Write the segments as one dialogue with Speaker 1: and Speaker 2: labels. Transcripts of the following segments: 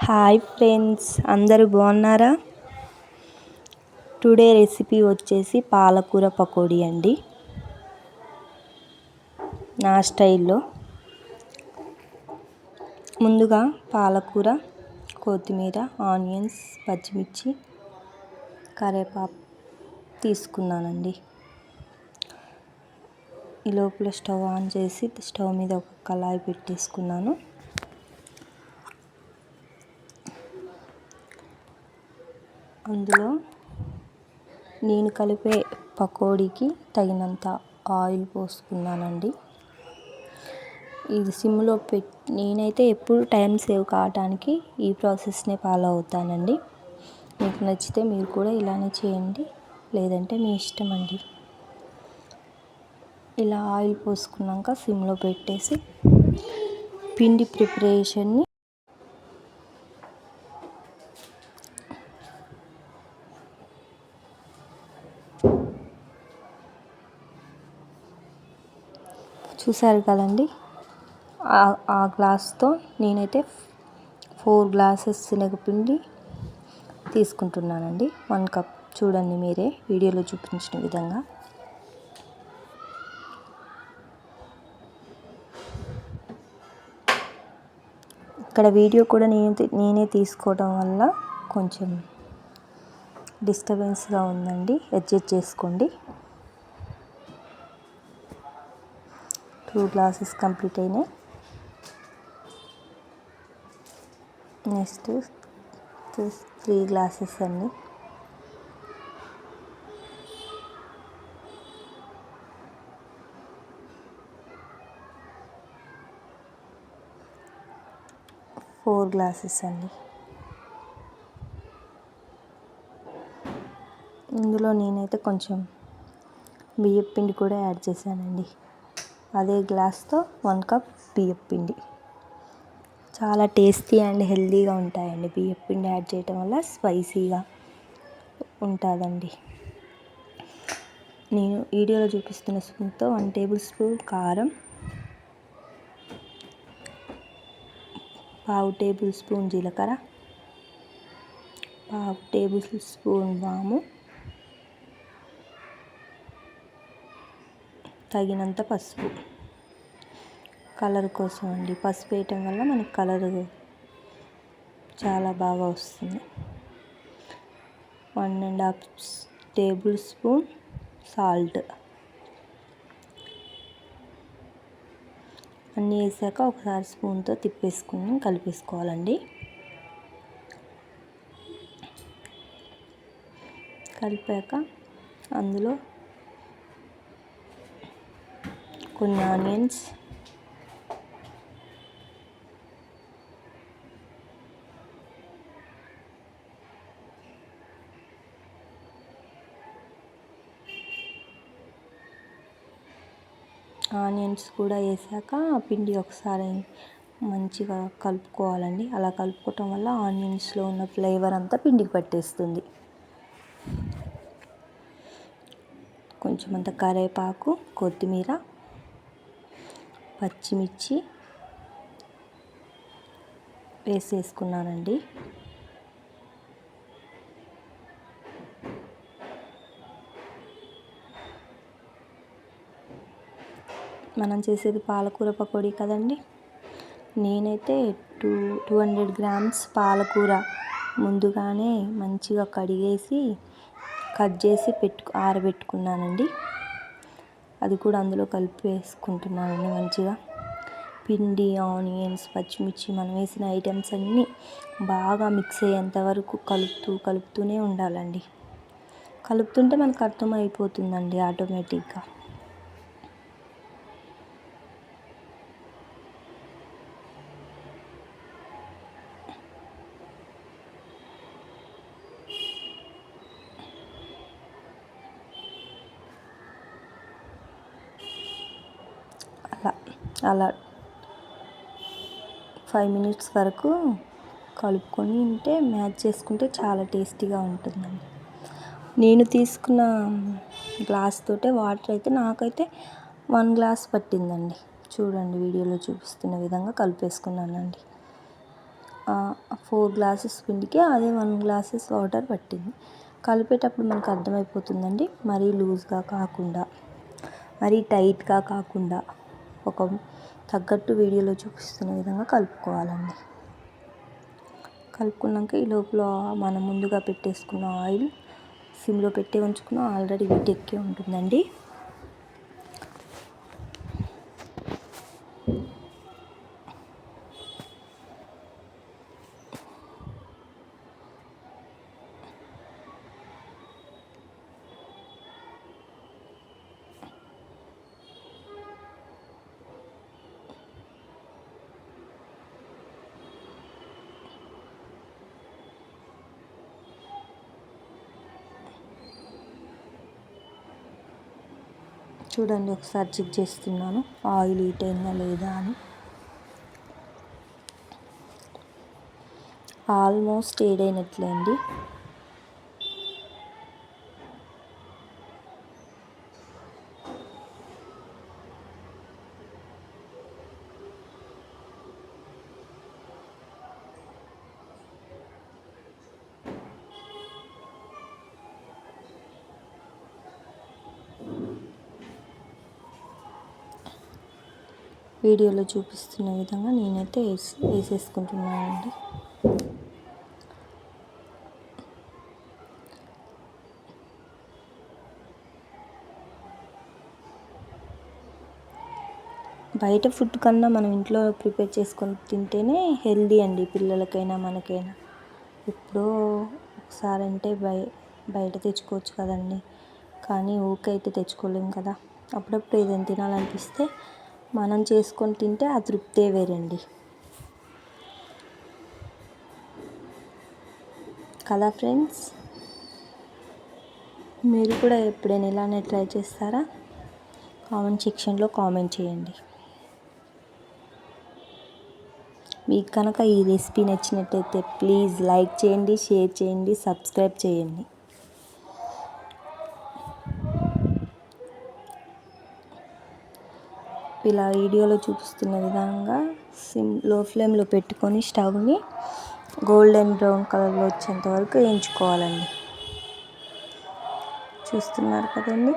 Speaker 1: Hi friends, అందరూ బాగున్నారా? Today recipe వచ్చేసి పాలకూర పకోడీ అండి, నా స్టైల్లో. ముందుగా పాలకూర, కొత్తిమీర, ఆనియన్స్, పచ్చిమిర్చి, కరివేపాకు తీసుకున్నానండి. ఈ లోపల స్టవ్ ఆన్ చేసి స్టవ్ మీద ఒక కళాయి పెట్టేసుకున్నాను. అందులో నేను కలిపే పకోడీకి తగినంత ఆయిల్ పోసుకున్నానండి. ఇది సిమ్లో నేనైతే ఎప్పుడు టైం సేవ్ కావడానికి ఈ ప్రాసెస్నే ఫాలో అవుతానండి. మీకు నచ్చితే మీరు కూడా ఇలానే చేయండి, లేదంటే మీ ఇష్టం అండి. ఇలా ఆయిల్ పోసుకున్నాక సిమ్లో పెట్టేసి పిండి ప్రిపరేషన్ని చూసారు కదండి. ఆ గ్లాస్తో నేనైతే 4 గ్లాసెస్ శనగపిండి తీసుకుంటున్నానండి. 1 కప్ చూడండి మీరే వీడియోలో చూపించిన విధంగా. ఇక్కడ వీడియో కూడా నేనే తీసుకోవడం వల్ల కొంచెం డిస్టర్బెన్స్గా ఉందండి, అడ్జస్ట్ చేసుకోండి. 2 గ్లాసెస్ కంప్లీట్ అయినాయి. నెక్స్ట్ 3 గ్లాసెస్ అండి. ఫోర్ గ్లాసెస్ అండి. ఇందులో నేనైతే కొంచెం బియ్యం పిండి కూడా యాడ్ చేశానండి. అదే గ్లాస్తో 1 కప్ బియ్యం పిండి. చాలా టేస్టీ అండ్ హెల్తీగా ఉంటాయండి. బియ్యం పిండి యాడ్ చేయటం వల్ల స్పైసీగా ఉంటుందండి. నేను వీడియోలో చూపిస్తున్న స్పూన్తో 1 టేబుల్ స్పూన్ కారం, 1/2 టేబుల్ స్పూన్ జీలకర్ర, 1/2 టేబుల్ స్పూన్ వాము, తగినంత పసుపు, కలర్ కోసం అండి. పసుపు వేయటం వల్ల మనకి కలర్ చాలా బాగా వస్తుంది. 1.5 టేబుల్ స్పూన్ సాల్ట్. అన్నీ వేసాక ఒకసారి స్పూన్తో తిప్పేసుకుని కలిపేసుకోవాలండి. కలిపాక అందులో కొన్ని ఆనియన్స్, కూడా వేసాక పిండి ఒకసారి మంచిగా కలుపుకోవాలండి. అలా కలుపుకోవటం వల్ల ఆనియన్స్లో ఉన్న ఫ్లేవర్ అంతా పిండికి పట్టేస్తుంది. కొంచెం అంత కరివేపాకు, కొత్తిమీర, పచ్చిమిర్చి వేసేసుకున్నానండి. మనం చేసేది పాలకూర పకోడీ కదండి. నేనైతే 200 గ్రామ్స్ పాలకూర ముందుగానే మంచిగా కడిగేసి కట్ చేసి ఆరబెట్టుకున్నానండి. అది కూడా అందులో కలిపి వేసుకుంటున్నానండి. మంచిగా పిండి, ఆనియన్స్, పచ్చిమిర్చి మనం వేసిన ఐటమ్స్ అన్నీ బాగా మిక్స్ అయ్యేంత వరకు కలుపుతూనే ఉండాలండి. కలుపుతుంటే మనకు అర్థమైపోతుందండి ఆటోమేటిక్గా. అలా 5 మినిట్స్ వరకు కలుపుకొని ఉంటే మ్యాచ్ చేసుకుంటే చాలా టేస్టీగా ఉంటుందండి. నేను తీసుకున్న గ్లాస్ తోటే వాటర్ అయితే నాకైతే 1 గ్లాస్ పట్టిందండి. చూడండి వీడియోలో చూపిస్తున్న విధంగా కలిపేసుకున్నానండి. 4 గ్లాసెస్ పిండికి అదే 1 గ్లాసెస్ వాటర్ పట్టింది. కలిపేటప్పుడు మనకు అర్థమైపోతుందండి, మరీ లూజ్గా కాకుండా మరీ టైట్గా కాకుండా ఒక తగ్గట్టు వీడియోలో చూపిస్తున్న విధంగా కలుపుకోవాలండి. కలుపుకున్నాక ఈ లోపల మనం ముందుగా పెట్టేసుకున్న ఆయిల్ సిమ్లో పెట్టి ఉంచుకున్న ఆల్రెడీ వీటెక్కి ఉంటుందండి. చూడండి, ఒకసారి చెక్ చేస్తున్నాను ఆయిల్ హీట్ అయిందా లేదా అని. ఆల్మోస్ట్ ఏడైనట్లే అండి. వీడియోలో చూపిస్తున్న విధంగా నేనైతే వేసేసుకుంటున్నానండి. బయట ఫుడ్ కన్నా మనం ఇంట్లో ప్రిపేర్ చేసుకొని తింటేనే హెల్దీ అండి, పిల్లలకైనా మనకైనా. ఎప్పుడో ఒకసారి అంటే బయట తెచ్చుకోవచ్చు కదండి, కానీ ఊరికైతే తెచ్చుకోలేము కదా. అప్పుడప్పుడు ఏదైనా తినాలనిపిస్తే మనం చేసుకొని తింటే ఆ తృప్తే వేరండి కదా ఫ్రెండ్స్. మీరు కూడా ఎప్పుడైనా ఇలానే ట్రై చేస్తారా? కామెంట్ సెక్షన్లో కామెంట్ చేయండి. మీకు కనుక ఈ రెసిపీ నచ్చినట్టయితే ప్లీజ్ లైక్ చేయండి, షేర్ చేయండి, సబ్స్క్రైబ్ చేయండి. ఇలా వీడియోలో చూపిస్తున్న విధంగా లో ఫ్లేమ్లో పెట్టుకొని స్టవ్ని గోల్డెన్ బ్రౌన్ కలర్లో వచ్చేంత వరకు వేయించుకోవాలండి. చూస్తున్నారు కదండి.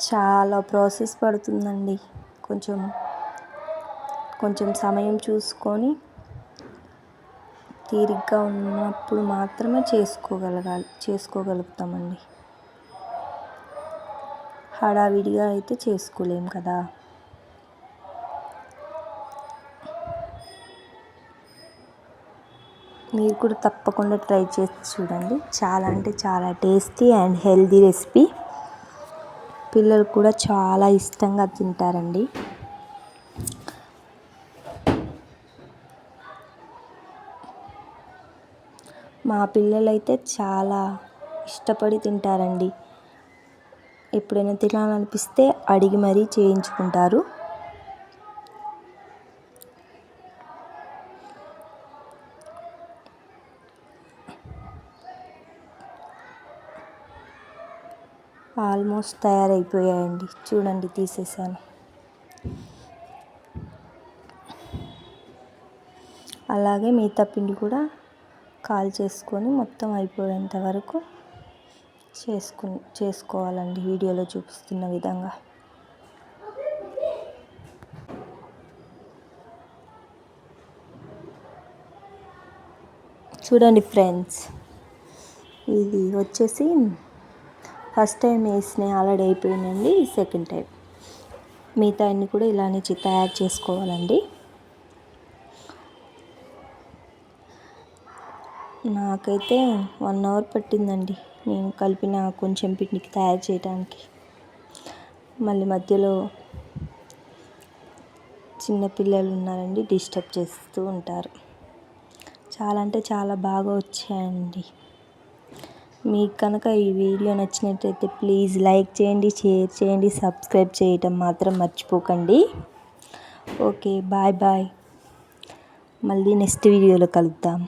Speaker 1: చాలా ప్రాసెస్ పడుతుందండి. కొంచెం సమయం చూసుకొని తీరిగ్గా ఉన్నప్పుడు మాత్రమే చేసుకోగలుగుతామండి. హడావిడిగా అయితే చేసుకోలేం కదా. మీరు కూడా తప్పకుండా ట్రై చేసి చూడండి. చాలా అంటే చాలా టేస్టీ అండ్ హెల్దీ రెసిపీ. పిల్లలు కూడా చాలా ఇష్టంగా తింటారండి. మా పిల్లలైతే చాలా ఇష్టపడి తింటారండి. ఎప్పుడైనా తినాలనిపిస్తే అడిగి మరీ చేయించుకుంటారు. ఆల్మోస్ట్ తయారైపోయాయండి. చూడండి, తీసేసాను. అలాగే మిగతా పిండి కూడా చేసుకొని మొత్తం అయిపోయేంత వరకు చేసుకోవాలండి వీడియోలో చూపిస్తున్న విధంగా. చూడండి ఫ్రెండ్స్, ఇది వచ్చేసి ఫస్ట్ టైం వేసినవి ఆల్రెడీ అయిపోయినాయండి. సెకండ్ టైం మిగతా అన్ని కూడా ఇలానే తయారు చేసుకోవాలండి. నాకైతే 1 అవర్ పట్టిందండి నేను కలిపిన కొంచెం పిండికి తయారు చేయడానికి. మళ్ళీ మధ్యలో చిన్నపిల్లలు ఉన్నారండి, డిస్టర్బ్ చేస్తూ ఉంటారు. చాలా అంటే చాలా బాగా వచ్చాయండి. మీకు కనుక ఈ వీడియో నచ్చినట్లయితే ప్లీజ్ లైక్ చేయండి, షేర్ చేయండి, సబ్స్క్రైబ్ చేయటం మాత్రం మర్చిపోకండి. Okay, bye bye. మళ్ళీ నెక్స్ట్ వీడియోలో కలుద్దాం.